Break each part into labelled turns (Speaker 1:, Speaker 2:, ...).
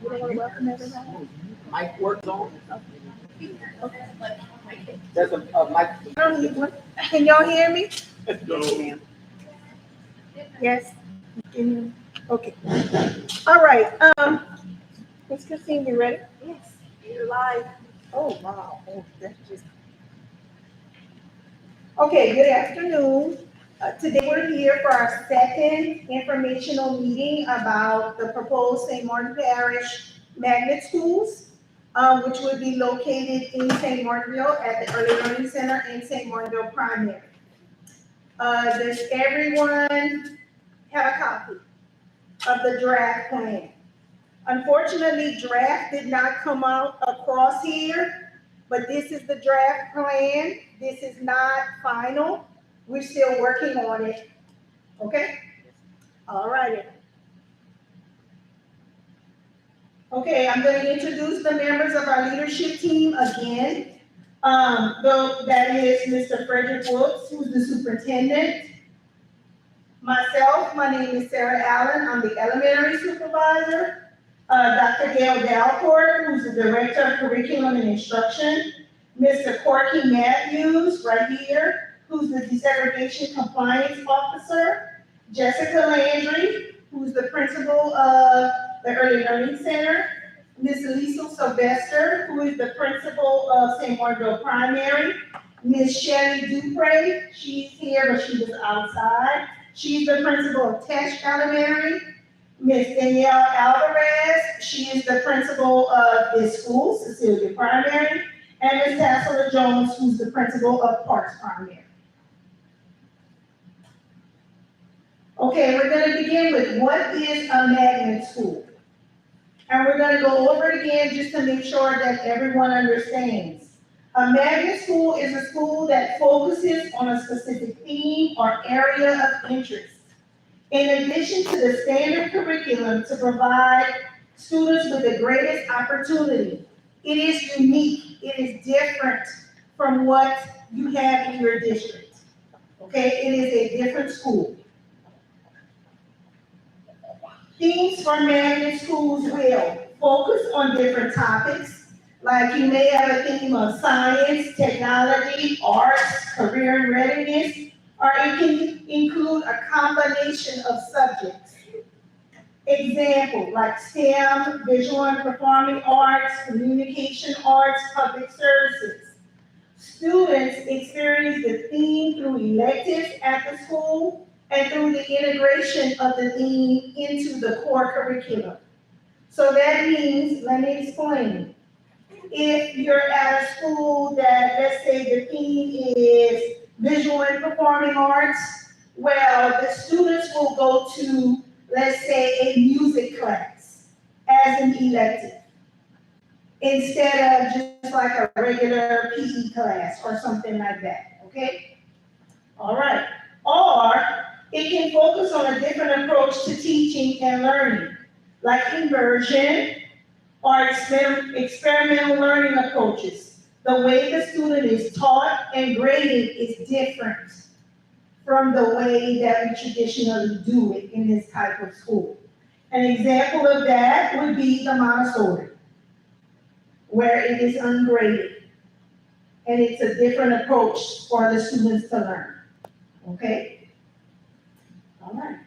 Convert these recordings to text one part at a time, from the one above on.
Speaker 1: You don't want to welcome everybody?
Speaker 2: Mic works on.
Speaker 1: Okay.
Speaker 2: There's a mic.
Speaker 1: I don't need one. Can y'all hear me?
Speaker 2: No.
Speaker 1: Yes. Can you? Okay. All right. Miss Christine, you ready?
Speaker 3: Yes, you're live.
Speaker 1: Oh, wow. Oh, that's just. Okay, good afternoon. Today we're here for our second informational meeting about the proposed St. Martin Parish magnet schools, which would be located in St. Martinville at the Early Learning Center in St. Martinville Primary. Does everyone have a copy of the draft plan? Unfortunately, draft did not come out across here, but this is the draft plan. This is not final. We're still working on it. Okay? All righty. Okay, I'm going to introduce the members of our leadership team again. That is Mr. Frederick Woods, who's the superintendent. Myself, my name is Sarah Allen. I'm the elementary supervisor. Dr. Gail Dalcourt, who's the Director of Curriculum and Instruction, Mr. Corky Matthews, right here, who's the Desegregation Compliance Officer, Jessica Landry, who's the Principal of the Early Learning Center, Ms. Liesl Sylvester, who is the Principal of St. Martinville Primary, Ms. Shelly Dupre, she's here, but she was outside. She's the Principal of Tesh Elementary. Ms. Danielle Alvarez, she is the principal of this school, Cecilia Primary, and Ms. Tassela Jones, who's the principal of Parks Primary. Okay, we're going to begin with what is a magnet school? And we're going to go over it again just to make sure that everyone understands. A magnet school is a school that focuses on a specific theme or area of interest. In addition to the standard curriculum to provide students with the greatest opportunity, it is unique, it is different from what you have in your district. Okay, it is a different school. Themes for magnet schools will focus on different topics, like you may have a theme of science, technology, arts, career and readiness, or it can include a combination of subjects. Example, like STEM, visual and performing arts, communication arts, public services. Students experience the theme through electives at the school and through the integration of the theme into the core curriculum. So that means, let me explain. If you're at a school that, let's say the theme is visual and performing arts, well, the students will go to, let's say, a music class as an elective, instead of just like a regular PE class or something like that, okay? All right. Or it can focus on a different approach to teaching and learning, like immersion or experimental learning approaches. The way the student is taught and graded is different from the way that we traditionally do it in this type of school. An example of that would be the Montessori, where it is ungraded, and it's a different approach for the students to learn, okay? All right,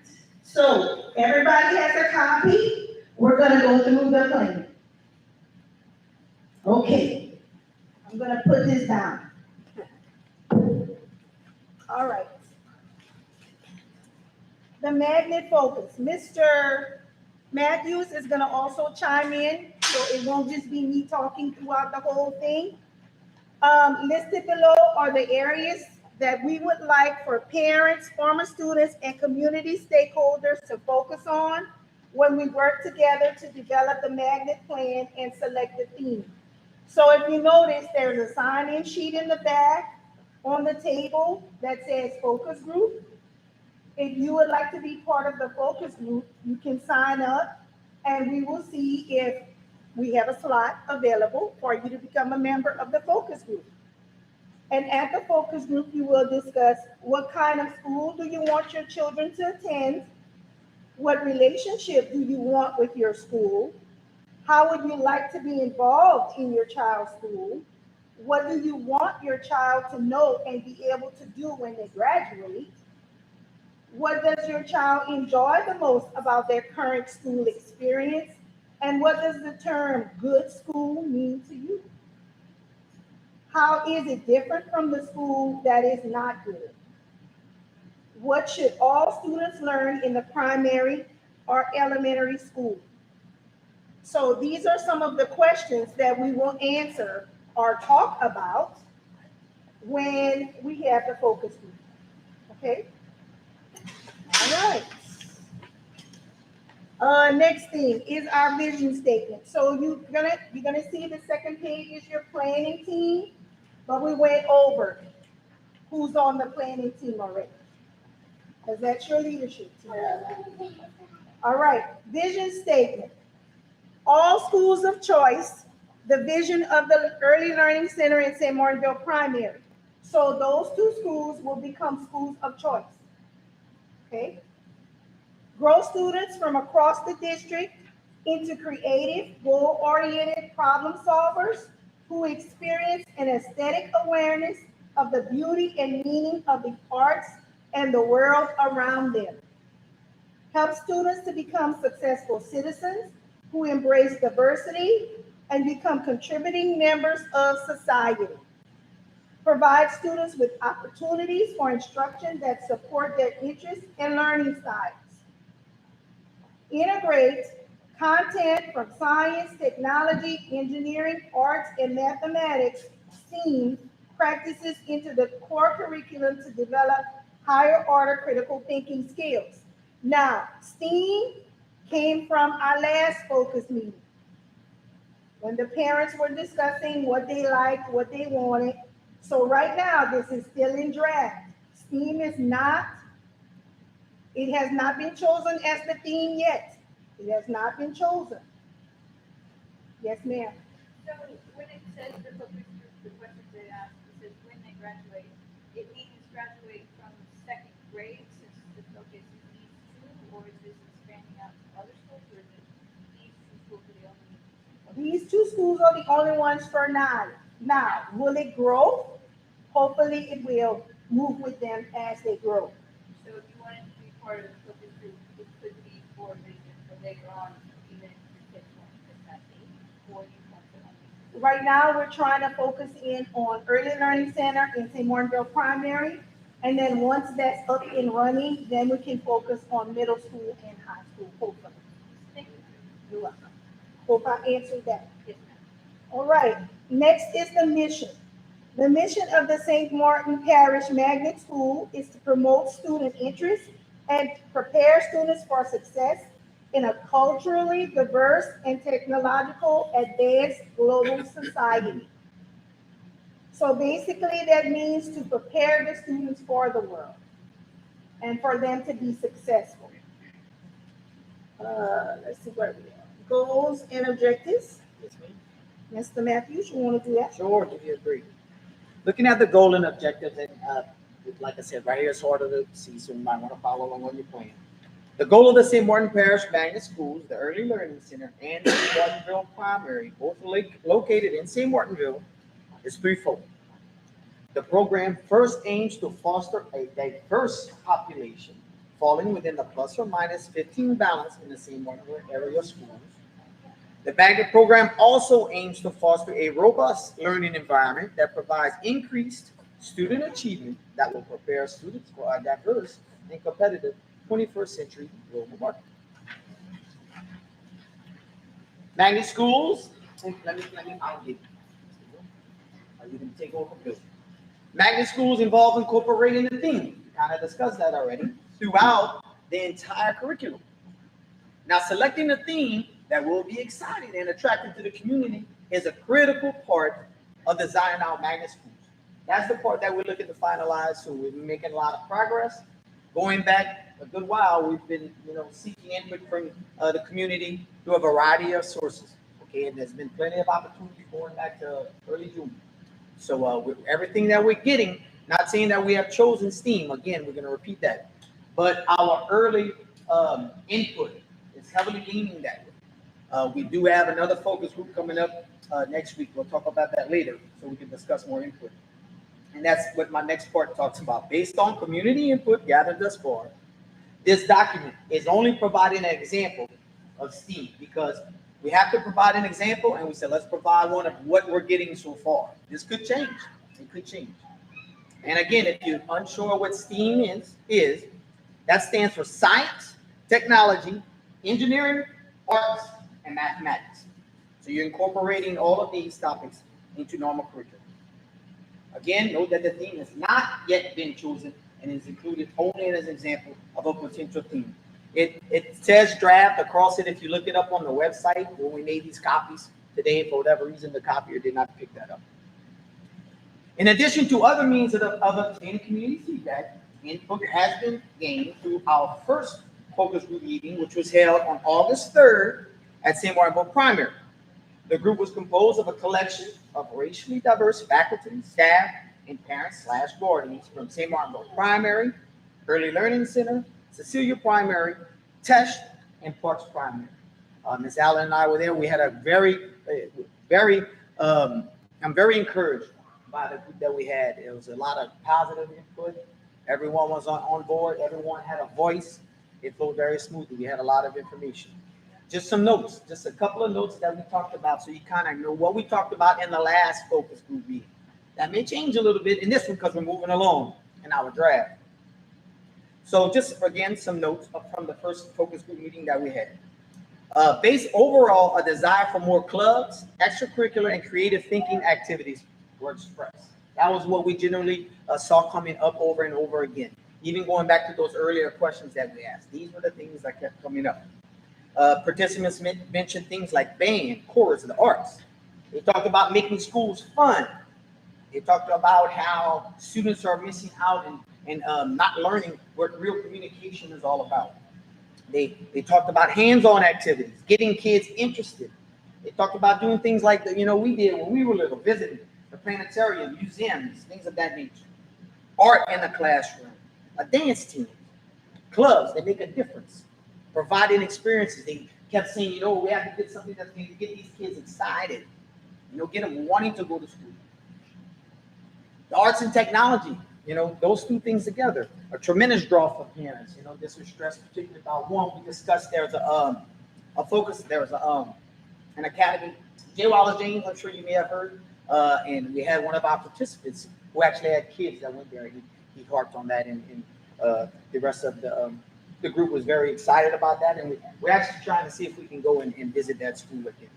Speaker 1: so everybody has a copy. We're gonna go through the plan. Okay, I'm gonna put this down. All right. The magnet focus. Mr. Matthews is gonna also chime in, so it won't just be me talking throughout the whole thing. Listed below are the areas that we would like for parents, former students, and community stakeholders to focus on when we work together to develop the magnet plan and select the theme. So if you notice, there's a sign-in sheet in the back on the table that says focus group. If you would like to be part of the focus group, you can sign up and we will see if we have a slot available for you to become a member of the focus group. And at the focus group, you will discuss what kind of school do you want your children to attend, what relationship do you want with your school, How would you like to be involved in your child's school? What do you want your child to know and be able to do when they graduate? What does your child enjoy the most about their current school experience? And what does the term good school mean to you? How is it different from the school that is not good? What should all students learn in the primary or elementary school? So these are some of the questions that we will answer or talk about when we have the focus group. Okay? All right. Next thing is our vision statement. So you're gonna see the second page is your planning team, but we went over who's on the planning team already, because that's your leadership team. All right, vision statement. All schools of choice, the vision of the Early Learning Center in St. Martinville Primary. So those two schools will become schools of choice. Okay? Grow students from across the district into creative, goal-oriented problem solvers who experience an aesthetic awareness of the beauty and meaning of the arts and the world around them. Help students to become successful citizens who embrace diversity and become contributing members of society. Provide students with opportunities for instruction that support their interests and learning styles. Integrate content from science, technology, engineering, arts, and mathematics, STEAM, practices into the core curriculum to develop higher order critical thinking skills. Now, STEAM came from our last focus meeting when the parents were discussing what they liked, what they wanted. So right now, this is still in draft. STEAM is not, it has not been chosen as the theme yet. It has not been chosen. Yes, ma'am.
Speaker 3: So when it says the focus group, the questions they ask, it says when they graduate, it means graduate from second grade since the focus is these two, or is this expanding out to other schools, or is it these two schools are the only?
Speaker 1: These two schools are the only ones for now. Now, will it grow? Hopefully, it will move with them as they grow.
Speaker 3: So if you wanted to be part of the focus group, it could be for vision for later on, even if your kids want to pick that thing, or you want to only.
Speaker 1: Right now, we're trying to focus in on Early Learning Center in St. Martinville Primary. And then once that's up and running, then we can focus on middle school and high school, hopefully.
Speaker 3: Thank you.
Speaker 1: You're welcome. Hope I answered that.
Speaker 3: Yes, ma'am.
Speaker 1: All right, next is the mission. The mission of the St. Martin Parish Magnet School is to promote student interest and prepare students for success in a culturally diverse and technological advanced global society. So basically, that means to prepare the students for the world and for them to be successful. Let's see where we are. Goals and objectives.
Speaker 4: Yes, ma'am.
Speaker 1: Mr. Matthews, you want to do that?
Speaker 4: Sure, give you a brief. Looking at the goal and objectives, and like I said, right here it's harder to see, so you might want to follow along on your plan. The goal of the St. Martin Parish Magnet Schools, the Early Learning Center, and the St. Martinville Primary, both located in St. Martinville, is threefold. The program first aims to foster a diverse population falling within the plus or minus 15 balance in the St. Martinville area schools. The Magnet program also aims to foster a robust learning environment that provides increased student achievement that will prepare students for a diverse and competitive 21st century global market. Magnet schools, and I'll get you can take over. Magnet schools involve incorporating the theme. We kind of discussed that already throughout the entire curriculum. Now, selecting a theme that will be exciting and attractive to the community is a critical part of designing our magnet schools. That's the part that we're looking to finalize. So we're making a lot of progress. Going back a good while, we've been, seeking input from the community through a variety of sources. Okay, and there's been plenty of opportunity going back to early June. So with everything that we're getting, not saying that we have chosen STEAM. Again, we're going to repeat that, but our early input is heavily leaning that way. We do have another focus group coming up next week. We'll talk about that later so we can discuss more input. And that's what my next part talks about. Based on community input gathered thus far, this document is only providing an example of STEAM because we have to provide an example and we said, let's provide one of what we're getting so far. This could change. It could change. And again, if you're unsure what STEAM is that stands for science, technology, engineering, arts, and mathematics. So you're incorporating all of these topics into normal curriculum. Again, note that the theme has not yet been chosen and is included only as an example of a potential theme. It says draft across it if you look it up on the website when we made these copies today. For whatever reason, the copier did not pick that up. In addition to other means of obtaining community feedback, input has been gained through our first focus group meeting, which was held on August 3rd at St. Martinville Primary. The group was composed of a collection of racially diverse faculty, staff, and parents/guardians from St. Martinville Primary, Early Learning Center, Cecilia Primary, Tesh, and Parks Primary. Ms. Allen and I were there. We had a I'm very encouraged by the group that we had. It was a lot of positive input. Everyone was on board. Everyone had a voice. It flowed very smoothly. We had a lot of information. Just some notes, just a couple of notes that we talked about so you kind of know what we talked about in the last focus group meeting. That may change a little bit in this one because we're moving along in our draft. So just again, some notes from the first focus group meeting that we had. Based overall, a desire for more clubs, extracurricular, and creative thinking activities were expressed. That was what we generally saw coming up over and over again. Even going back to those earlier questions that we asked, these were the things that kept coming up. Participants mentioned things like band, chorus, and the arts. They talked about making schools fun. They talked about how students are missing out and not learning what real communication is all about. They talked about hands-on activities, getting kids interested. They talked about doing things like we did when we were little, visiting the planetarium, museums, things of that nature. Art in the classroom, a dance team, clubs that make a difference, providing experiences. They kept saying, we have to get something that's going to get these kids excited, get them wanting to go to school. The arts and technology, those two things together, a tremendous draw for parents. This was stressed particularly about one. We discussed there was a focus, there was an academy. Jay Wallace James, I'm sure you may have heard, and we had one of our participants who actually had kids that went there. He harped on that, and the rest of the group was very excited about that, and we're actually trying to see if we can go and visit that school again.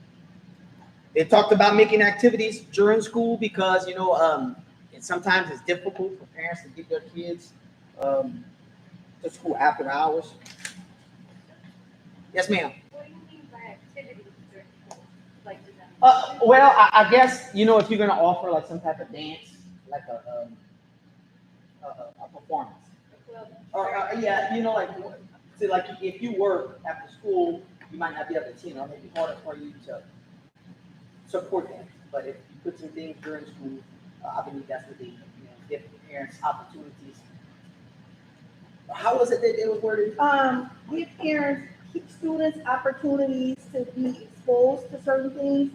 Speaker 4: They talked about making activities during school because, sometimes it's difficult for parents to get their kids to school after hours. Yes, ma'am.
Speaker 3: What do you mean by activities during school? Like,
Speaker 4: Well, I guess, if you're going to offer like some type of dance, like a performance. Or like if you work after school, you might not be able to attend, or maybe harder for you to support that. But if you put some things during school, I believe that's what they give parents opportunities. How was it that they were worded?
Speaker 1: Give parents, keep students opportunities to be exposed to certain things,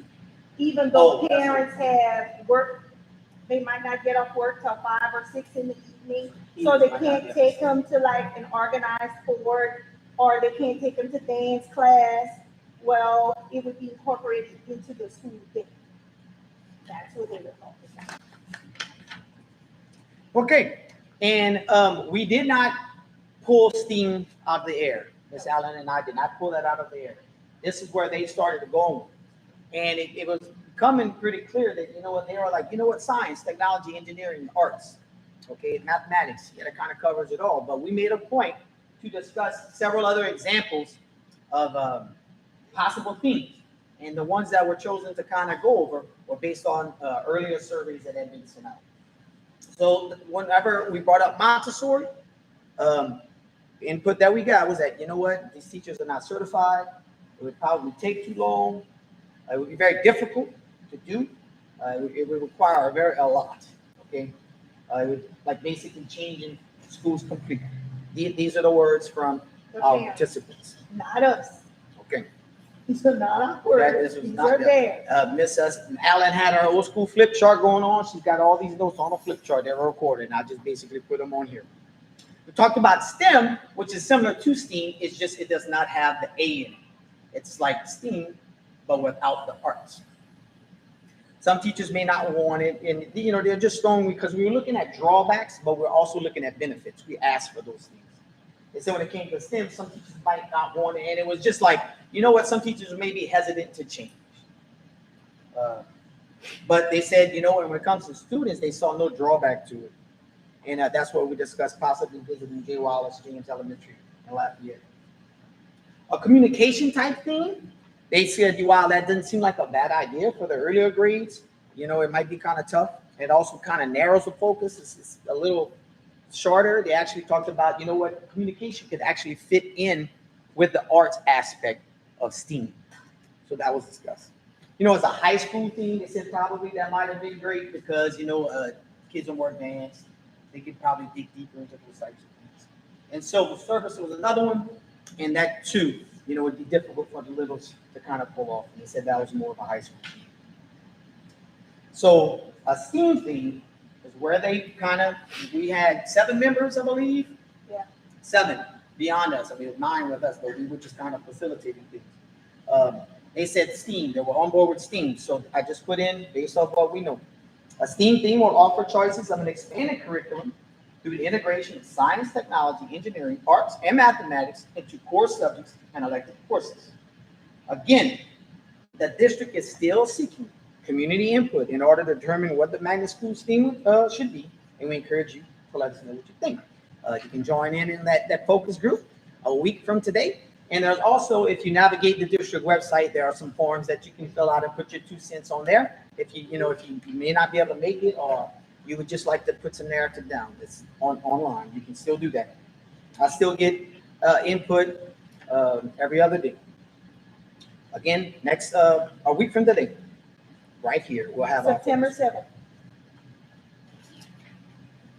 Speaker 1: even though parents have work. They might not get off work till 5 or 6 in the evening, so they can't take them to like an organized sport, or they can't take them to dance class. Well, it would be incorporated into the school day. That's what they were focused on.
Speaker 4: Okay, and we did not pull STEAM out of the air. Ms. Allen and I did not pull that out of the air. This is where they started to go, and it was becoming pretty clear that they were like, science, technology, engineering, arts, okay, mathematics. Yeah, that kind of covers it all. But we made a point to discuss several other examples of possible themes, and the ones that were chosen to kind of go over were based on earlier surveys that had been sent out. So whenever we brought up Montessori, the input that we got was that, these teachers are not certified. It would probably take too long. It would be very difficult to do. It would require a lot. Okay, it would like basically changing schools completely. These are the words from our participants.
Speaker 1: Not us.
Speaker 4: Okay.
Speaker 1: These are not our
Speaker 4: That
Speaker 1: words,
Speaker 4: is
Speaker 1: these
Speaker 4: not
Speaker 1: are
Speaker 4: the-
Speaker 1: theirs.
Speaker 4: Miss Allen had her old school flip chart going on. She's got all these notes on a flip chart that were recorded, and I just basically put them on here. We talked about STEM, which is similar to STEAM. It's just it does not have the A in it. It's like STEAM, but without the arts. Some teachers may not want it, and they're just throwing because we were looking at drawbacks, but we're also looking at benefits. We asked for those things. They said when it came to STEM, some teachers might not want it, and it was just like, you know what, some teachers may be hesitant to change. But they said, when it comes to students, they saw no drawback to it. And that's what we discussed, possibly visiting J. Wallace, James Elementary, and Lafayette. A communication type thing, they said, wow, that doesn't seem like a bad idea for the earlier grades. It might be kind of tough. It also kind of narrows the focus. It's a little shorter. They actually talked about, communication could actually fit in with the arts aspect of STEAM. So that was discussed. As a high school thing, they said probably that might have been great because, kids are more advanced. They could probably dig deeper into those types of things. And so the service was another one. And that too, would be difficult for the littles to kind of pull off. And they said that was more of a high school thing. So a STEAM thing is where we had 7 members, I believe.
Speaker 1: Yeah.
Speaker 4: 7 beyond us. I mean, 9 with us, but we were just kind of facilitating things. They said STEAM. They were on board with STEAM. So I just put in based off what we know. A STEAM theme will offer choices of an expanded curriculum through the integration of science, technology, engineering, arts, and mathematics into core subjects and elective courses. Again, the district is still seeking community input in order to determine what the magnet school STEAM should be, and we encourage you to let us know what you think. You can join in that focus group a week from today. And there's also, if you navigate the district website, there are some forms that you can fill out and put your 2 cents on there. If you may not be able to make it, or you would just like to put some narrative down, it's online. You can still do that. I still get input every other day. Again, next a week from today, right here, we'll have
Speaker 1: September
Speaker 4: our
Speaker 1: 7th.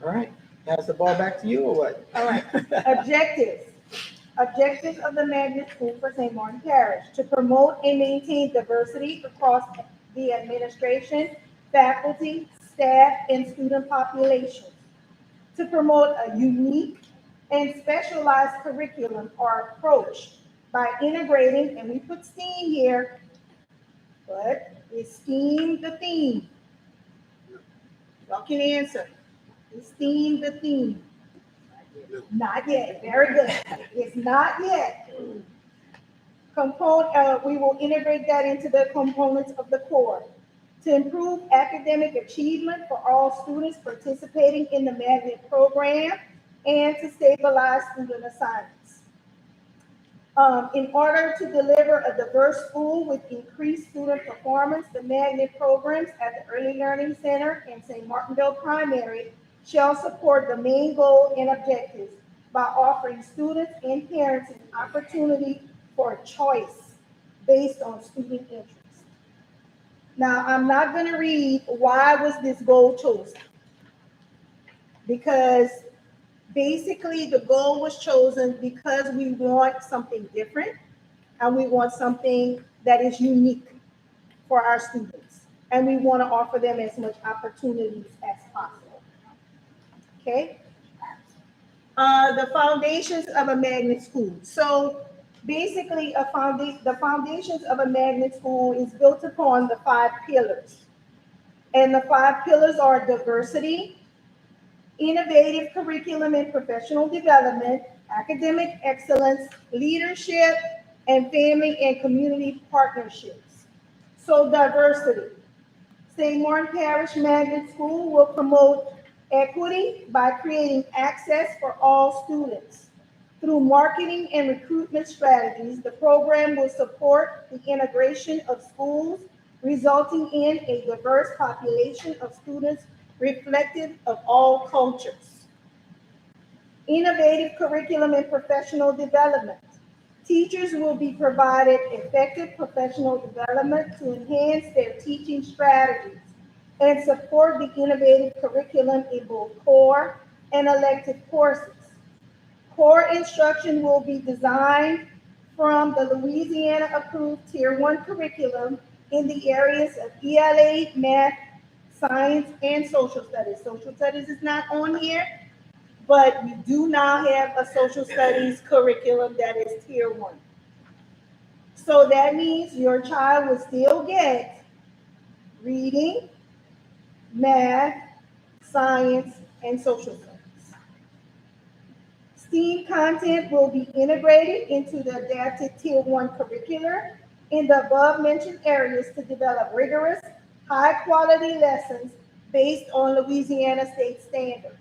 Speaker 4: All right, pass the ball back to you, or what?
Speaker 1: All right. Objectives. Objectives of the Magnet School for St. Martin Parish: to promote and maintain diversity across the administration, faculty, staff, and student populations. To promote a unique and specialized curriculum or approach by integrating, and we put STEAM here, but is STEAM the theme? Y'all can answer. Is STEAM the theme? Not yet. Very good. It's not yet. We will integrate that into the components of the core. To improve academic achievement for all students participating in the magnet program and to stabilize student assignments. In order to deliver a diverse school with increased student performance, the magnet programs at the Early Learning Center and St. Martinville Primary shall support the main goal and objectives by offering students and parents an opportunity for a choice based on student interest. Now, I'm not going to read why was this goal chosen, because basically the goal was chosen because we want something different and we want something that is unique for our students, and we want to offer them as much opportunities as possible. Okay. The foundations of a magnet school. So basically, the foundations of a magnet school is built upon the 5 pillars. And the 5 pillars are diversity, innovative curriculum and professional development, academic excellence, leadership, and family and community partnerships. So diversity. St. Martin Parish Magnet School will promote equity by creating access for all students. Through marketing and recruitment strategies, the program will support the integration of schools, resulting in a diverse population of students reflective of all cultures. Innovative curriculum and professional development. Teachers will be provided effective professional development to enhance their teaching strategies and support the innovative curriculum in both core and elective courses. Core instruction will be designed from the Louisiana approved Tier 1 curriculum in the areas of ELA, math, science, and social studies. Social studies is not on here, but we do now have a social studies curriculum that is Tier 1. So that means your child will still get reading, math, science, and social studies. STEAM content will be integrated into the adapted Tier 1 curricular in the above mentioned areas to develop rigorous, high-quality lessons based on Louisiana state standards.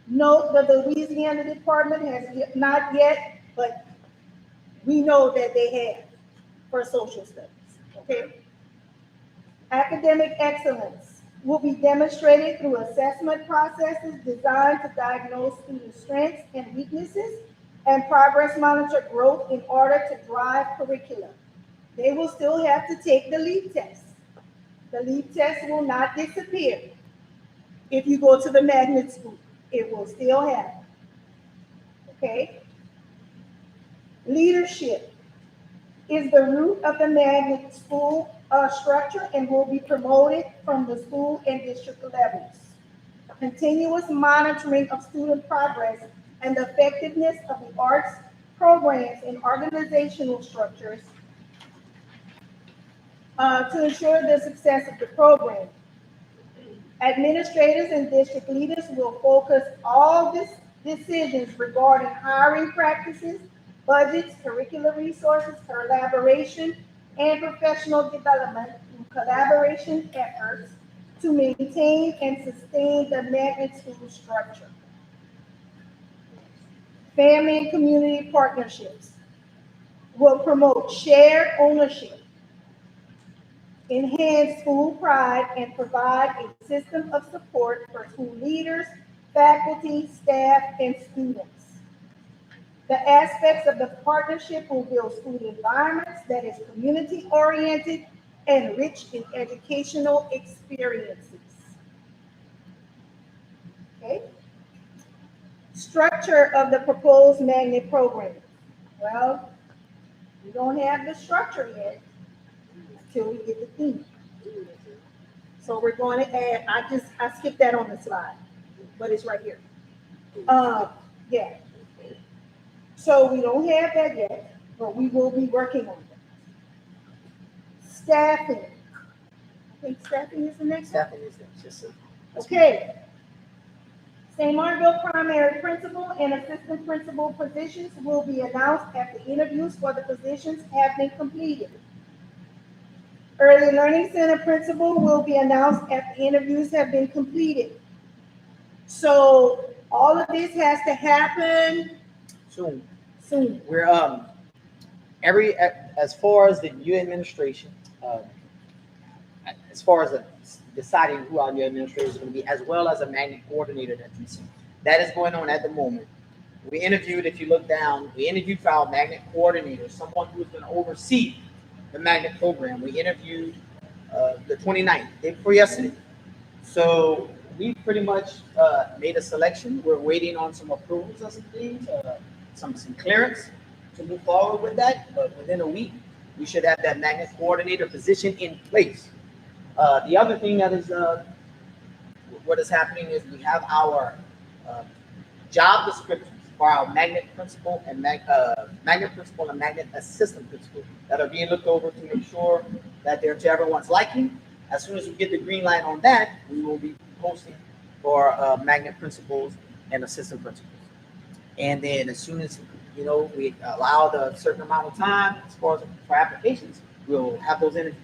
Speaker 1: Note that the Louisiana Department has not yet, but we know that they have for social studies, okay? Academic excellence will be demonstrated through assessment processes designed to diagnose student strengths and weaknesses and progress monitor growth in order to drive curriculum. They will still have to take the LEAP test. The LEAP test will not disappear if you go to the magnet school. It will still happen, okay? Leadership is the root of the magnet school structure and will be promoted from the school and district levels. Continuous monitoring of student progress and the effectiveness of the arts programs and organizational structures to ensure the success of the program. Administrators and district leaders will focus all decisions regarding hiring practices, budgets, curricular resources, collaboration, and professional development through collaboration efforts to maintain and sustain the magnet school structure. Family and community partnerships will promote shared ownership, enhance school pride, and provide a system of support for school leaders, faculty, staff, and students. The aspects of the partnership will build school environments that is community-oriented and rich in educational experiences. Okay? Structure of the proposed magnet program. Well, we don't have the structure yet until we get the theme. So we're going to add, I skipped that on the slide, but it's right here. Yeah. So we don't have that yet, but we will be working on it. Staffing. I think staffing is the next one.
Speaker 4: Staffing is just
Speaker 1: Okay. St. Martinville primary principal and assistant principal positions will be announced after interviews for the positions have been completed. Early Learning Center principal will be announced after interviews have been completed. So all of this has to happen
Speaker 4: soon.
Speaker 1: soon.
Speaker 4: We're as far as the new administration, as far as deciding who our new administrator is going to be, as well as a magnet coordinator that we see. That is going on at the moment. We interviewed, if you look down, we interviewed for our magnet coordinator, someone who's going to oversee the magnet program. We interviewed the 29th, day before yesterday. So we pretty much made a selection. We're waiting on some approvals of some things, some clearance to move forward with that. But within a week, we should have that magnet coordinator position in place. The other thing that is what is happening is we have our job descriptions for our magnet principal and magnet assistant principal that are being looked over to make sure that they're to everyone's liking. As soon as we get the green light on that, we will be posting for magnet principals and assistant principals. And then as soon as we allow the certain amount of time as far as for applications, we'll have those interviews.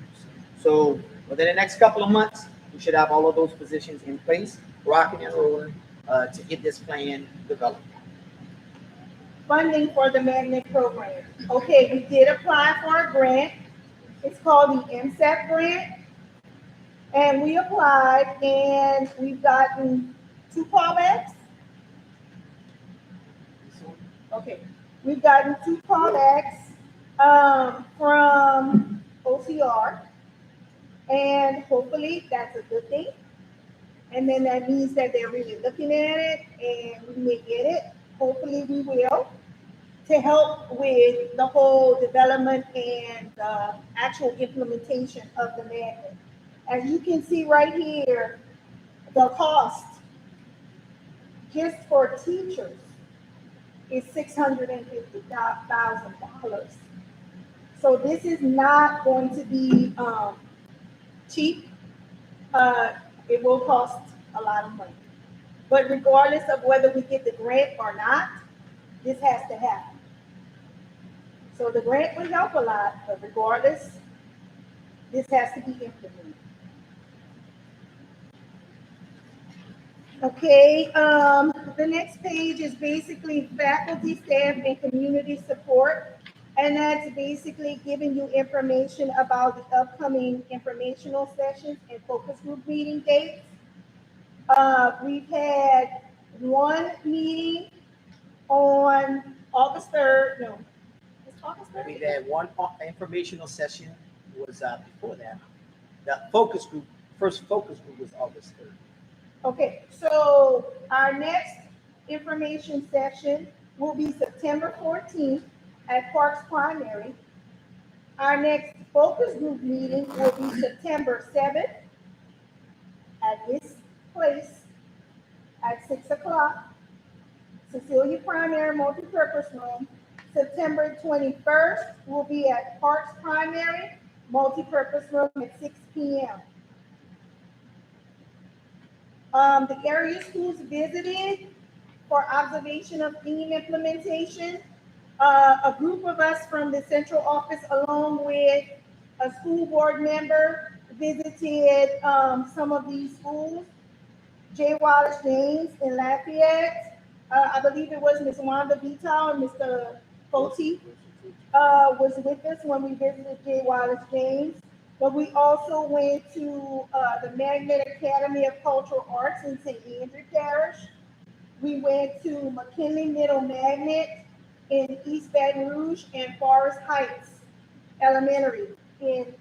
Speaker 4: So within the next couple of months, we should have all of those positions in place, rocking and rolling to get this plan developed.
Speaker 1: Funding for the magnet program. Okay, we did apply for a grant. It's called the MSAP grant. And we applied and we've gotten 2 callbacks. Okay, we've gotten 2 callbacks from OCR. And hopefully that's a good thing. And then that means that they're really looking at it and we may get it. Hopefully we will. to help with the whole development and actual implementation of the magnet. As you can see right here, the cost just for teachers is $650,000. So this is not going to be cheap. It will cost a lot of money. But regardless of whether we get the grant or not, this has to happen. So the grant will help a lot, but regardless, this has to be implemented. Okay, the next page is basically faculty, staff, and community support. And that's basically giving you information about the upcoming informational sessions and focus group meeting dates. We've had one meeting on August 3rd, no, it's August 3rd?
Speaker 4: We've had one informational session was before that. The focus group, first focus group was August 3rd.
Speaker 1: Okay, so our next information session will be September 14th at Parks Primary. Our next focus group meeting will be September 7th at this place at 6 o'clock. Cecilia Primary Multipurpose Room. September 21st will be at Parks Primary Multipurpose Room at 6 p.m. The area schools visited for observation of theme implementation. A group of us from the central office, along with a school board member, visited some of these schools. J. Wallace James in Lafayette. I believe it was Ms. Wanda Vital and Mr. Foti was with us when we visited J. Wallace James. But we also went to the Magnet Academy of Cultural Arts in St. Andrew Parish. We went to McKinley Middle Magnet in East Baton Rouge and Forest Heights Elementary in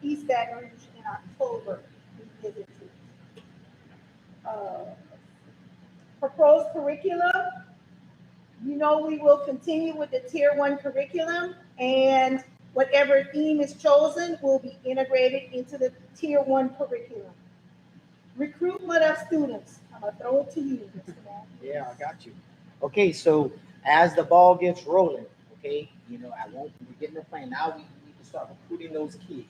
Speaker 1: East Baton Rouge in October. We visited. Proposed curriculum. You know, we will continue with the Tier 1 curriculum, and whatever theme is chosen will be integrated into the Tier 1 curriculum. Recruitment of students. I'm gonna throw it to you, Mr. Matt.
Speaker 4: Yeah, I got you. Okay, so as the ball gets rolling, okay, you know, I won't be getting the plan. Now we need to start recruiting those kids.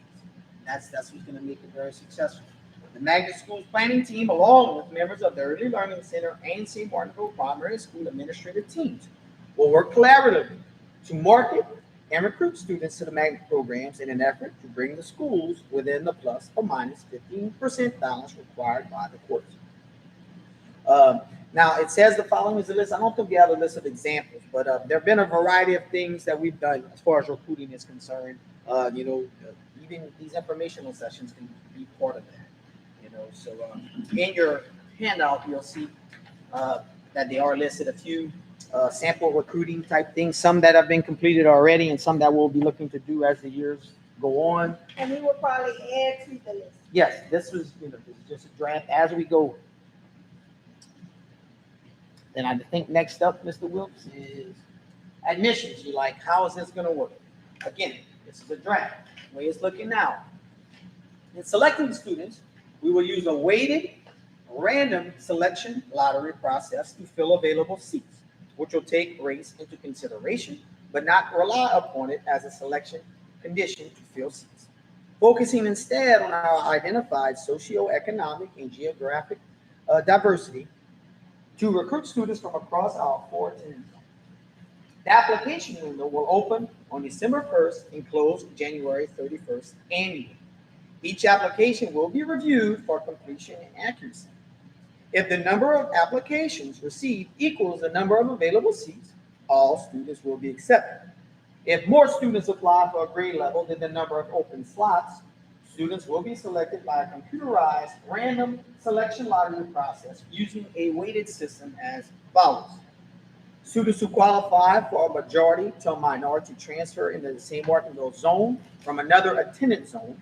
Speaker 4: That's who's gonna make it very successful. The Magnet Schools planning team, along with members of the Early Learning Center and St. Martinville Primary School administrative teams, will work collaboratively to market and recruit students to the Magnet programs in an effort to bring the schools within the plus or minus 15% balance required by the courts. Now, it says the following is a list. I don't think we have a list of examples, but there have been a variety of things that we've done as far as recruiting is concerned. Even these informational sessions can be part of that. So in your handout, you'll see that they are listed a few sample recruiting type things, some that have been completed already and some that we'll be looking to do as the years go on.
Speaker 1: And we will probably add to the list.
Speaker 4: Yes, this was, this is just a draft as we go. Then I think next up, Mr. Wilkes, is admissions. You're like, how is this going to work? Again, this is a draft. The way it's looking now. In selecting students, we will use a weighted random selection lottery process to fill available seats, which will take race into consideration, but not rely upon it as a selection condition to fill seats. Focusing instead on our identified socioeconomic and geographic diversity to recruit students from across our 4 attendance zones. The application window will open on December 1st and close January 31st annually. Each application will be reviewed for completion and accuracy. If the number of applications received equals the number of available seats, all students will be accepted. If more students apply for a grade level than the number of open slots, students will be selected by a computerized random selection lottery process using a weighted system as follows. Students who qualify for a majority to a minority transfer into the St. Martinville zone from another attendance zone.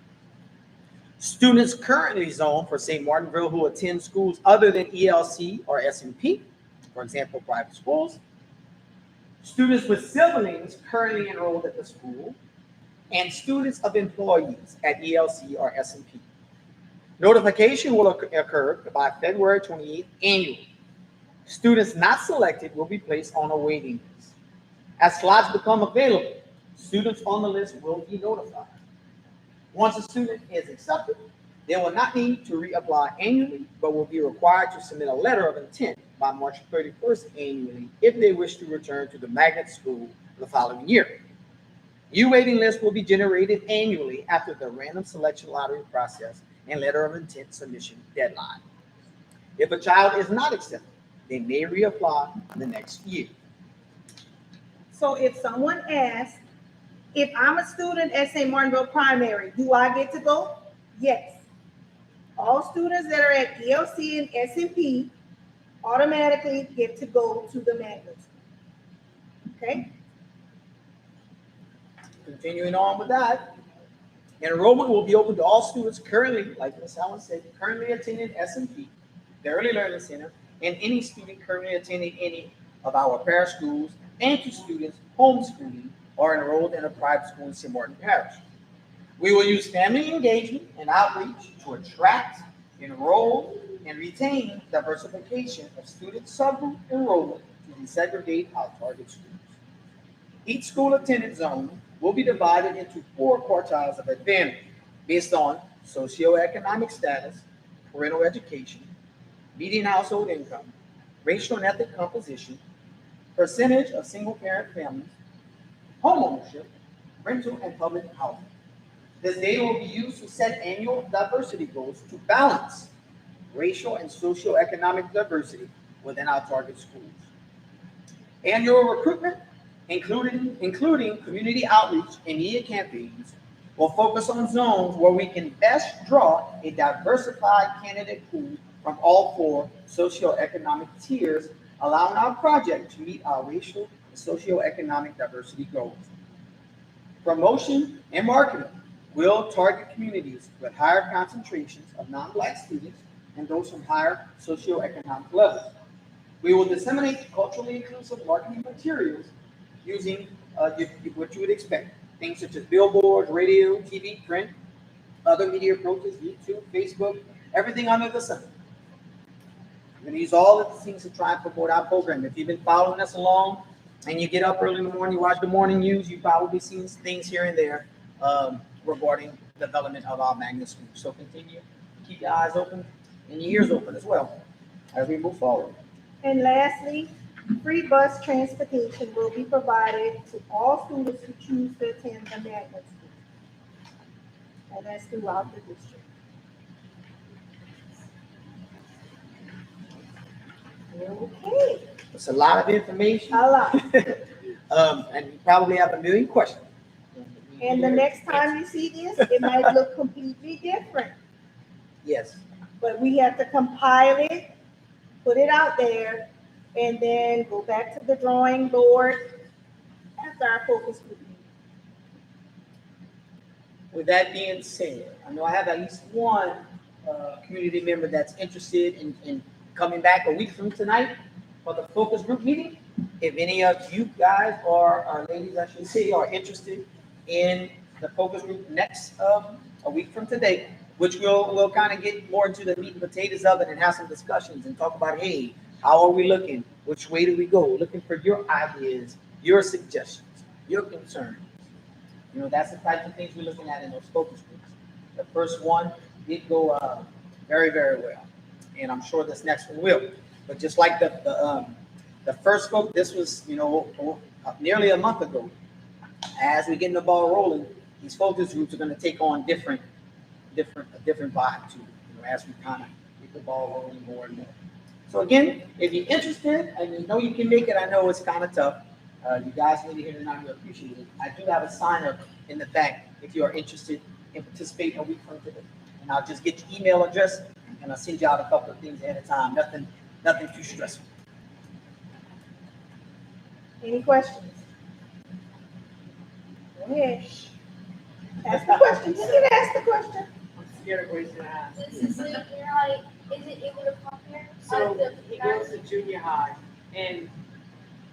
Speaker 4: Students currently zoned for St. Martinville who attend schools other than ELC or S&P, for example, private schools. students with siblings currently enrolled at the school, and students of employees at ELC or S&P. Notification will occur by February 28th annually. Students not selected will be placed on a waiting list. As slots become available, students on the list will be notified. Once a student is accepted, they will not need to reapply annually, but will be required to submit a letter of intent by March 31st annually if they wish to return to the magnet school the following year. New waiting lists will be generated annually after the random selection lottery process and letter of intent submission deadline. If a child is not accepted, they may reapply the next year.
Speaker 1: So if someone asks, if I'm a student at St. Martinville Primary, do I get to go? Yes. All students that are at ELC and S&P automatically get to go to the magnet school. Okay?
Speaker 4: Continuing on with that, enrollment will be open to all students currently, like Ms. Allen said, currently attending S&P, the Early Learning Center, and any student currently attending any of our parish schools, and to students homeschooling or enrolled in a private school in St. Martin Parish. We will use family engagement and outreach to attract, enroll, and retain diversification of student subgroup enrollment to desegregate our target schools. Each school attendance zone will be divided into 4 quartiles of advantage based on socioeconomic status, parental education, median household income, racial and ethnic composition, percentage of single-parent families, homeownership, rental, and public housing. This data will be used to set annual diversity goals to balance racial and socioeconomic diversity within our target schools. Annual recruitment, including community outreach and media campaigns, will focus on zones where we can best draw a diversified candidate pool from all 4 socioeconomic tiers, allowing our project to meet our racial and socioeconomic diversity goals. Promotion and marketing will target communities with higher concentrations of non-Black students and those from higher socioeconomic levels. We will disseminate culturally inclusive marketing materials using what you would expect, things such as billboards, radio, TV, print, other media approaches, YouTube, Facebook, everything under the sun. We're going to use all of the things to try and promote our program. If you've been following us along and you get up early in the morning, you watch the morning news, you've probably seen things here and there regarding development of our magnet school. So continue, keep your eyes open and your ears open as well as we move forward.
Speaker 1: And lastly, free bus transportation will be provided to all students who choose to attend the magnet school. And that's throughout the district. Okay,
Speaker 4: It's a lot of information.
Speaker 1: a lot.
Speaker 4: And you probably have a million questions.
Speaker 1: And the next time you see this, it might look completely different.
Speaker 4: Yes.
Speaker 1: But we have to compile it, put it out there, and then go back to the drawing board after our focus group meeting.
Speaker 4: With that being said, I know I have at least one community member that's interested in coming back a week from tonight for the focus group meeting. If any of you guys or ladies, I should say, are interested in the focus group next a week from today, which we'll kind of get more into the meat and potatoes of it and have some discussions and talk about, hey, how are we looking? Which way do we go? Looking for your ideas, your suggestions, your concerns. You know, that's the type of things we're looking at in those focus groups. The first one did go very, very well, and I'm sure this next one will. But just like the first book, this was, nearly a month ago. As we get the ball rolling, these focus groups are going to take on a different vibe too. As we kind of get the ball rolling more and more. So again, if you're interested and you know you can make it, I know it's kind of tough. You guys need to hear tonight. We appreciate it. I do have a sign-up in the back if you are interested in participating a week from today. And I'll just get your email address and I'll send you out a couple of things ahead of time. Nothing too stressful.
Speaker 1: Any questions? Go ahead. Ask the question. You can ask the question.
Speaker 2: I'm scared of wasting time.
Speaker 5: Is it able to come here?
Speaker 2: So he goes to junior high, and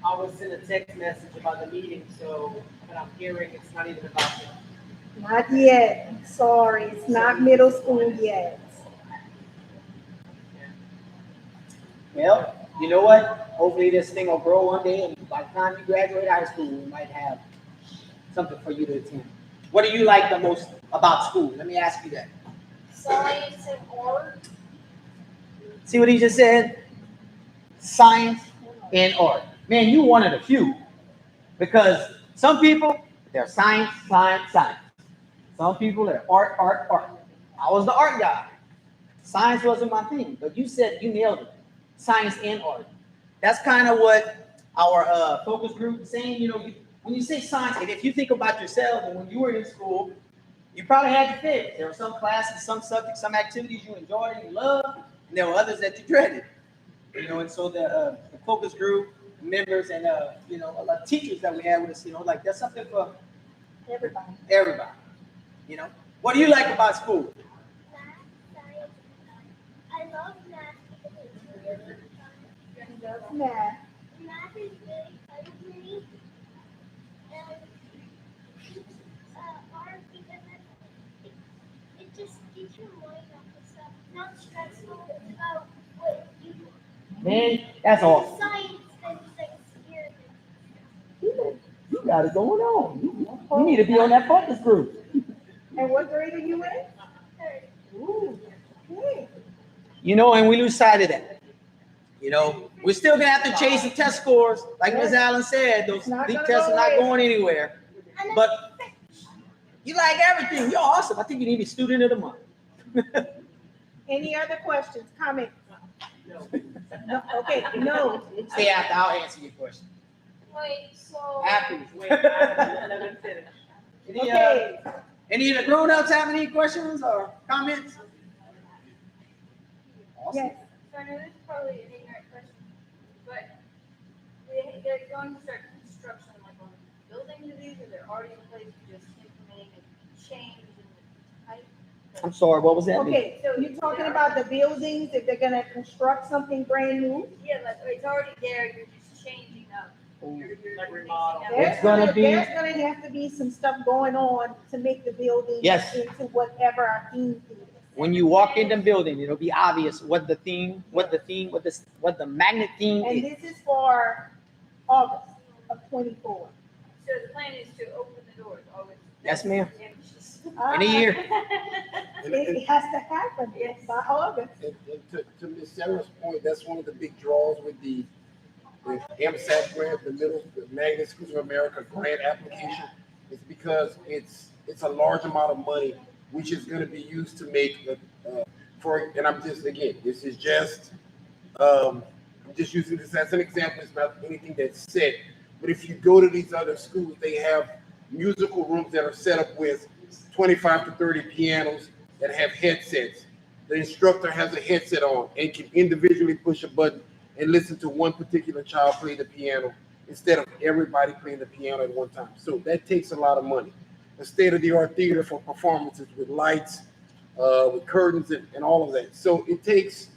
Speaker 2: I was sent a text message about the meeting, so, but I'm hearing it's not even about them.
Speaker 1: Not yet, sorry, it's not middle school yet.
Speaker 4: Well, you know what? Hopefully this thing will grow one day, and by the time you graduate high school, we might have something for you to attend. What do you like the most about school? Let me ask you that.
Speaker 3: Science and art.
Speaker 4: See what he just said? Science and art. Man, you one of the few. Because some people, they're science, science, science. Some people are art, art, art. I was the art guy. Science wasn't my thing, but you said you nailed it. Science and art. That's kind of what our focus group is saying. You know, when you say science, and if you think about yourself, and when you were in school, you probably had to pick. There were some classes, some subjects, some activities you enjoyed and you loved, and there were others that you dreaded. You know, and so the focus group members and you know, a lot of teachers that we had with us, you know, like that's something for
Speaker 1: Everybody.
Speaker 4: everybody. You know, what do you like about school?
Speaker 5: Math, science, and art. I love math because it's really fun.
Speaker 1: He does math.
Speaker 5: Math is really fun for me. And art because it just gets your mind off of stuff. Not stressful. It's about what you
Speaker 4: Man, that's awesome.
Speaker 5: science and like scary.
Speaker 4: You got it going on. You need to be on that focus group.
Speaker 1: And what grade are you in?
Speaker 5: Third.
Speaker 1: Ooh, okay.
Speaker 4: You know, and we lose sight of that. You know, we're still gonna have to chase the test scores, like Ms. Allen said. Those
Speaker 1: Not
Speaker 4: big
Speaker 1: gonna
Speaker 4: tests
Speaker 1: go
Speaker 4: are not
Speaker 1: away.
Speaker 4: going anywhere.
Speaker 5: And then
Speaker 4: But you like everything. You're awesome. I think you need to be student of the month.
Speaker 1: Any other questions, comments? No, okay, no.
Speaker 4: Stay after. I'll answer your question.
Speaker 3: Wait, so.
Speaker 4: Afterwards.
Speaker 2: Let me finish.
Speaker 1: Okay,
Speaker 4: Any of the grown-ups have any questions or comments? Awesome.
Speaker 1: yes,
Speaker 3: So I know this is probably an ignorant question, but they're going to start construction like on buildings of these, or they're already in place, just implementing a change in the type?
Speaker 4: I'm sorry, what was that?
Speaker 1: okay, so you're talking about the buildings, if they're gonna construct something brand new?
Speaker 3: Yeah, like it's already there, you're just changing up. You're
Speaker 2: Like
Speaker 3: fixing
Speaker 2: remodel.
Speaker 3: up.
Speaker 4: It's gonna be-
Speaker 1: There's gonna have to be some stuff going on to make the building
Speaker 4: Yes.
Speaker 1: into whatever our theme is.
Speaker 4: When you walk in the building, it'll be obvious what the magnet theme
Speaker 1: And
Speaker 4: is.
Speaker 1: this is for August of 24.
Speaker 3: So the plan is to open the doors always.
Speaker 4: Yes, ma'am.
Speaker 1: Ah,
Speaker 4: In a year.
Speaker 1: It has to happen
Speaker 3: Yes.
Speaker 1: by August.
Speaker 6: And to Ms. Sarah's point, that's one of the big draws with the MSAC grant, the Magnet Schools of America grant application, is because it's a large amount of money, which is gonna be used to make, and I'm just, again, this is just, I'm just using this as an example, it's not anything that's set, but if you go to these other schools, they have musical rooms that are set up with 25 to 30 pianos that have headsets. The instructor has a headset on and can individually push a button and listen to one particular child play the piano instead of everybody playing the piano at one time. So that takes a lot of money. A state-of-the-art theater for performances with lights, with curtains and all of that. So it takes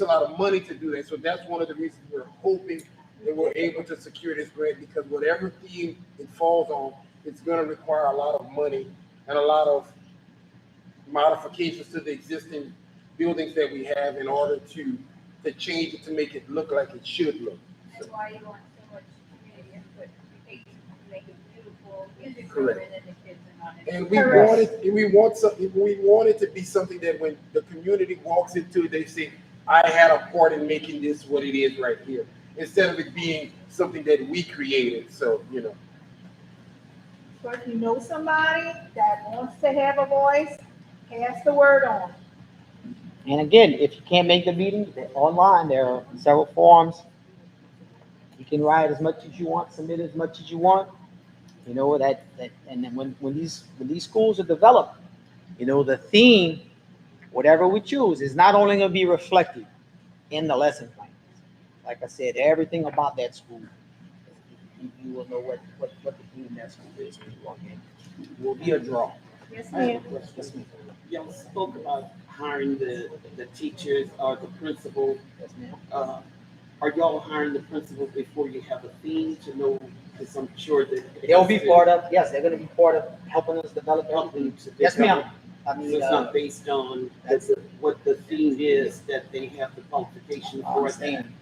Speaker 6: a lot of money to do that. So that's one of the reasons we're hoping that we're able to secure this grant, because whatever theme it falls on, it's gonna require a lot of money and a lot of modifications to the existing buildings that we have in order to change it to make it look like it should look.
Speaker 3: That's why you want so much community input, you make it beautiful, music
Speaker 6: Correct.
Speaker 3: room, and then the kids are not.
Speaker 6: And we
Speaker 1: Correct.
Speaker 6: want it to be something that when the community walks into it, they say, I had a part in making this what it is right here, instead of it being something that we created. So, you know.
Speaker 1: So if you know somebody that wants to have a voice, pass the word on.
Speaker 4: And again, if you can't make the meeting, online, there are several forums. You can write as much as you want, submit as much as you want. You know, and then when these schools are developed, you know, the theme, whatever we choose, is not only gonna be reflected in the lesson plans. Like I said, everything about that school, you will know what the theme of that school is when you walk in. It will be a draw.
Speaker 1: Yes, ma'am.
Speaker 4: Yes, ma'am.
Speaker 2: Y'all spoke about hiring the teachers or the principal.
Speaker 4: Yes, ma'am.
Speaker 7: Are y'all hiring the principal before you have a theme to know, because I'm sure that.
Speaker 4: They'll be part of, yes, they're gonna be part of helping us develop
Speaker 7: Helping
Speaker 4: everything.
Speaker 7: to
Speaker 4: Yes,
Speaker 7: develop.
Speaker 4: ma'am. I
Speaker 7: So
Speaker 4: mean,
Speaker 7: it's not based on what the theme is, that they have the qualification
Speaker 4: I
Speaker 7: for it.
Speaker 4: understand.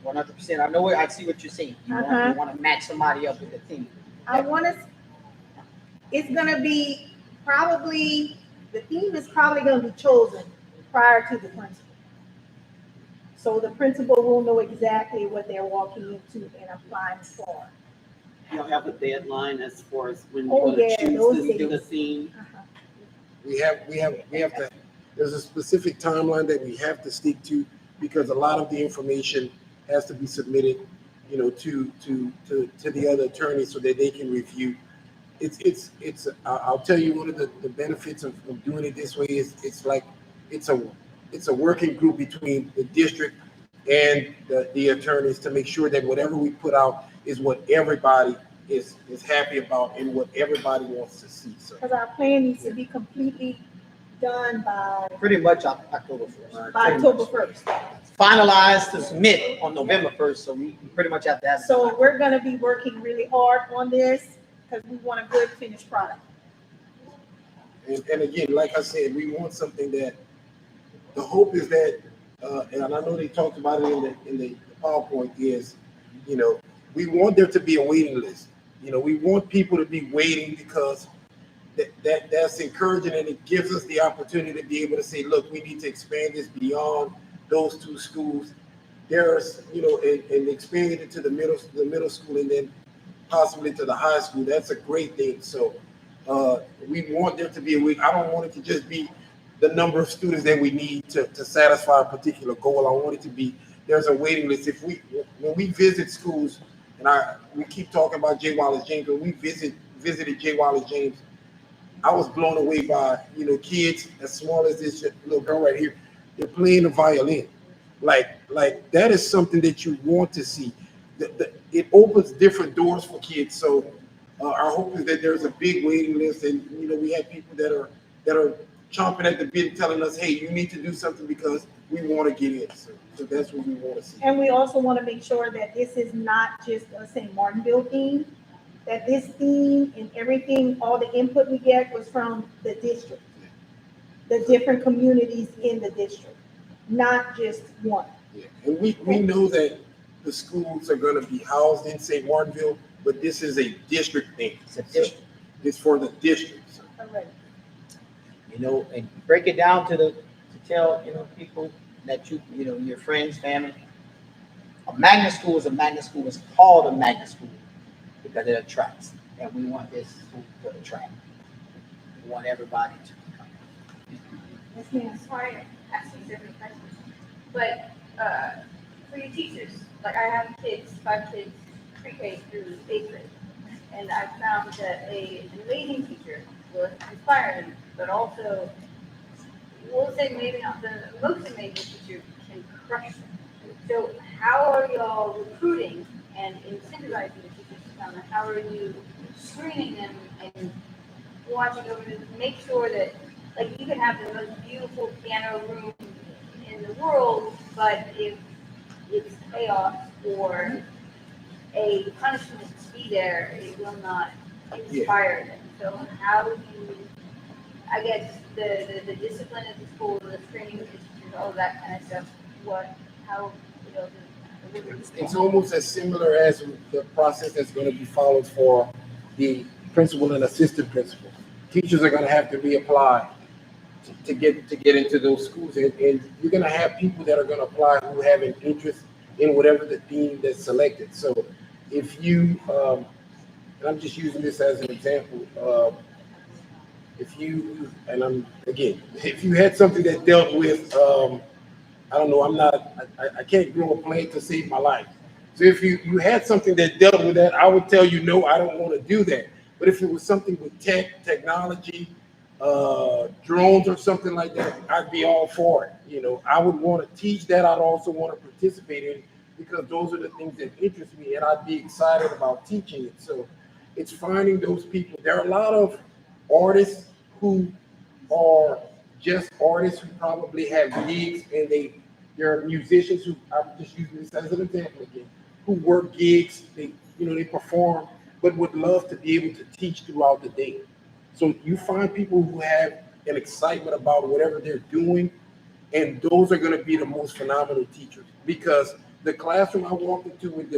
Speaker 4: 100%. I know what, I see what you're saying. You want to match somebody up with the team.
Speaker 1: I want to, it's gonna be probably, the theme is probably gonna be chosen prior to the principal. So the principal will know exactly what they're walking into and applying for.
Speaker 7: Y'all have a deadline as far as when
Speaker 1: Oh,
Speaker 7: you're
Speaker 1: yeah,
Speaker 7: gonna
Speaker 1: those
Speaker 7: choose the
Speaker 1: things.
Speaker 7: theme.
Speaker 1: Uh-huh.
Speaker 6: We have to, there's a specific timeline that we have to stick to, because a lot of the information has to be submitted, you know, to the other attorneys so that they can review. I'll tell you, one of the benefits of doing it this way is it's a working group between the district and the attorneys to make sure that whatever we put out is what everybody is happy about and what everybody wants to see. So
Speaker 1: Because our plan needs to be completely done by
Speaker 4: Pretty much October 1st.
Speaker 1: October 1st.
Speaker 4: Finalized to submit on November 1st, so we pretty much have to have.
Speaker 1: So we're gonna be working really hard on this because we want a good finished product.
Speaker 6: and again, like I said, we want something that the hope is that, and I know they talked about it in the PowerPoint, is, you know, we want there to be a waiting list. You know, we want people to be waiting, because that's encouraging, and it gives us the opportunity to be able to say, look, we need to expand this beyond those two schools. There's, you know, and expanding it to the middle school, and then possibly to the high school. That's a great thing. So we want there to be a week. I don't want it to just be the number of students that we need to satisfy a particular goal. I want it to be, there's a waiting list. When we visit schools, and we keep talking about J. Wallace James, when we visited J. Wallace James, I was blown away by, you know, kids as small as this little girl right here. They're playing the violin. Like that is something that you want to see. It opens different doors for kids. So our hope is that there's a big waiting list, and, you know, we have people that are chomping at the bit, telling us, hey, you need to do something because we want to get in. So that's what we want to see.
Speaker 1: And we also want to make sure that this is not just a St. Martinville theme, that this theme and everything, all the input we get was from the district, the different communities in the district, not just one.
Speaker 6: Yeah. And we know that the schools are going to be housed in St. Martinville, but this is a district thing.
Speaker 4: It's a district.
Speaker 6: It's for the district. So.
Speaker 1: All right.
Speaker 4: You know, and break it down to tell, you know, people that you know, your friends, family. A magnet school is a magnet school. It's called a magnet school because it attracts, and we want this school to attract. We want everybody to come.
Speaker 1: Yes, ma'am.
Speaker 3: Sorry, I'm asking different questions. But for your teachers, like I have kids, 5 kids, pre-K through 8th grade, and I found that an amazing teacher will inspire them, but also, we'll say maybe not the most amazing teacher can crush them. So how are y'all recruiting and incentivizing the teachers to come? How are you screening them and watching over to make sure that, like, you can have the most beautiful piano room in the world, but if it's chaos or a punishment to be there, it will not inspire them. So how do you, I guess, the discipline of the school, the training of the teachers, all that kind of stuff, how, you know,
Speaker 6: It's almost as similar as the process that's going to be followed for the principal and assistant principal. Teachers are going to have to reapply to get into those schools, and you're going to have people that are going to apply who have an interest in whatever the theme that's selected. So if you, and I'm just using this as an example, if you had something that dealt with, I don't know, I can't grow a plant to save my life. So if you had something that dealt with that, I would tell you, no, I don't want to do that. But if it was something with technology, drones or something like that, I'd be all for it. You know, I would want to teach that. I'd also want to participate in it, because those are the things that interest me, and I'd be excited about teaching it. So it's finding those people. There are a lot of artists who are just artists who probably have gigs, and There are musicians who, I'm just using this as an example again, who work gigs, they perform, but would love to be able to teach throughout the day. So you find people who have an excitement about whatever they're doing, and those are going to be the most phenomenal teachers. Because the classroom I walked into with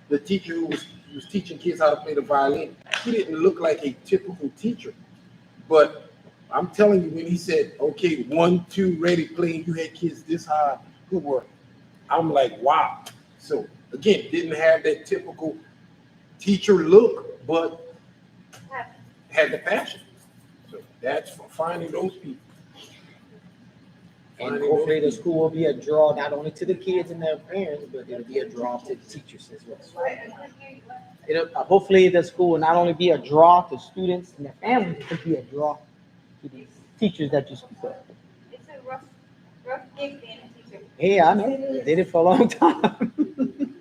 Speaker 6: the teacher who was teaching kids how to play the violin, he didn't look like a typical teacher. But I'm telling you, when he said, okay, 1, 2, ready, playing, you had kids this high who were, I'm like, wow. So again, didn't have that typical teacher look, but had the passion. So that's for finding those people.
Speaker 4: And hopefully the school will be a draw not only to the kids and their parents, but it'll be a draw to the teachers as well. Hopefully the school will not only be a draw to students and their families, but be a draw to the teachers that you speak of.
Speaker 3: It's a rough gig being a teacher.
Speaker 4: Hey, I know, I did it for a long time.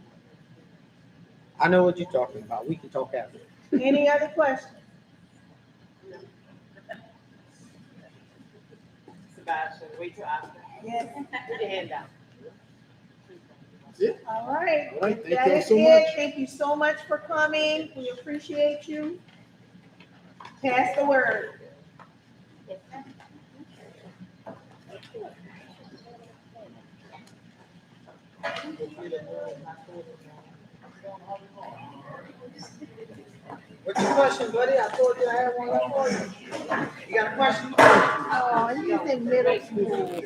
Speaker 4: I know what you're talking about. We can talk after.
Speaker 1: Any other questions?
Speaker 2: Sebastian, wait till after.
Speaker 1: Yes.
Speaker 2: Put your hand down.
Speaker 6: That's it.
Speaker 1: All right.
Speaker 6: All right, thank
Speaker 1: That
Speaker 6: y'all
Speaker 1: is
Speaker 6: so
Speaker 1: it.
Speaker 6: much.
Speaker 1: Thank you so much for coming. We appreciate you. Pass the word.
Speaker 4: What's your question, buddy? I told you I had one for you. You got a question?
Speaker 1: Oh, he's in middle school.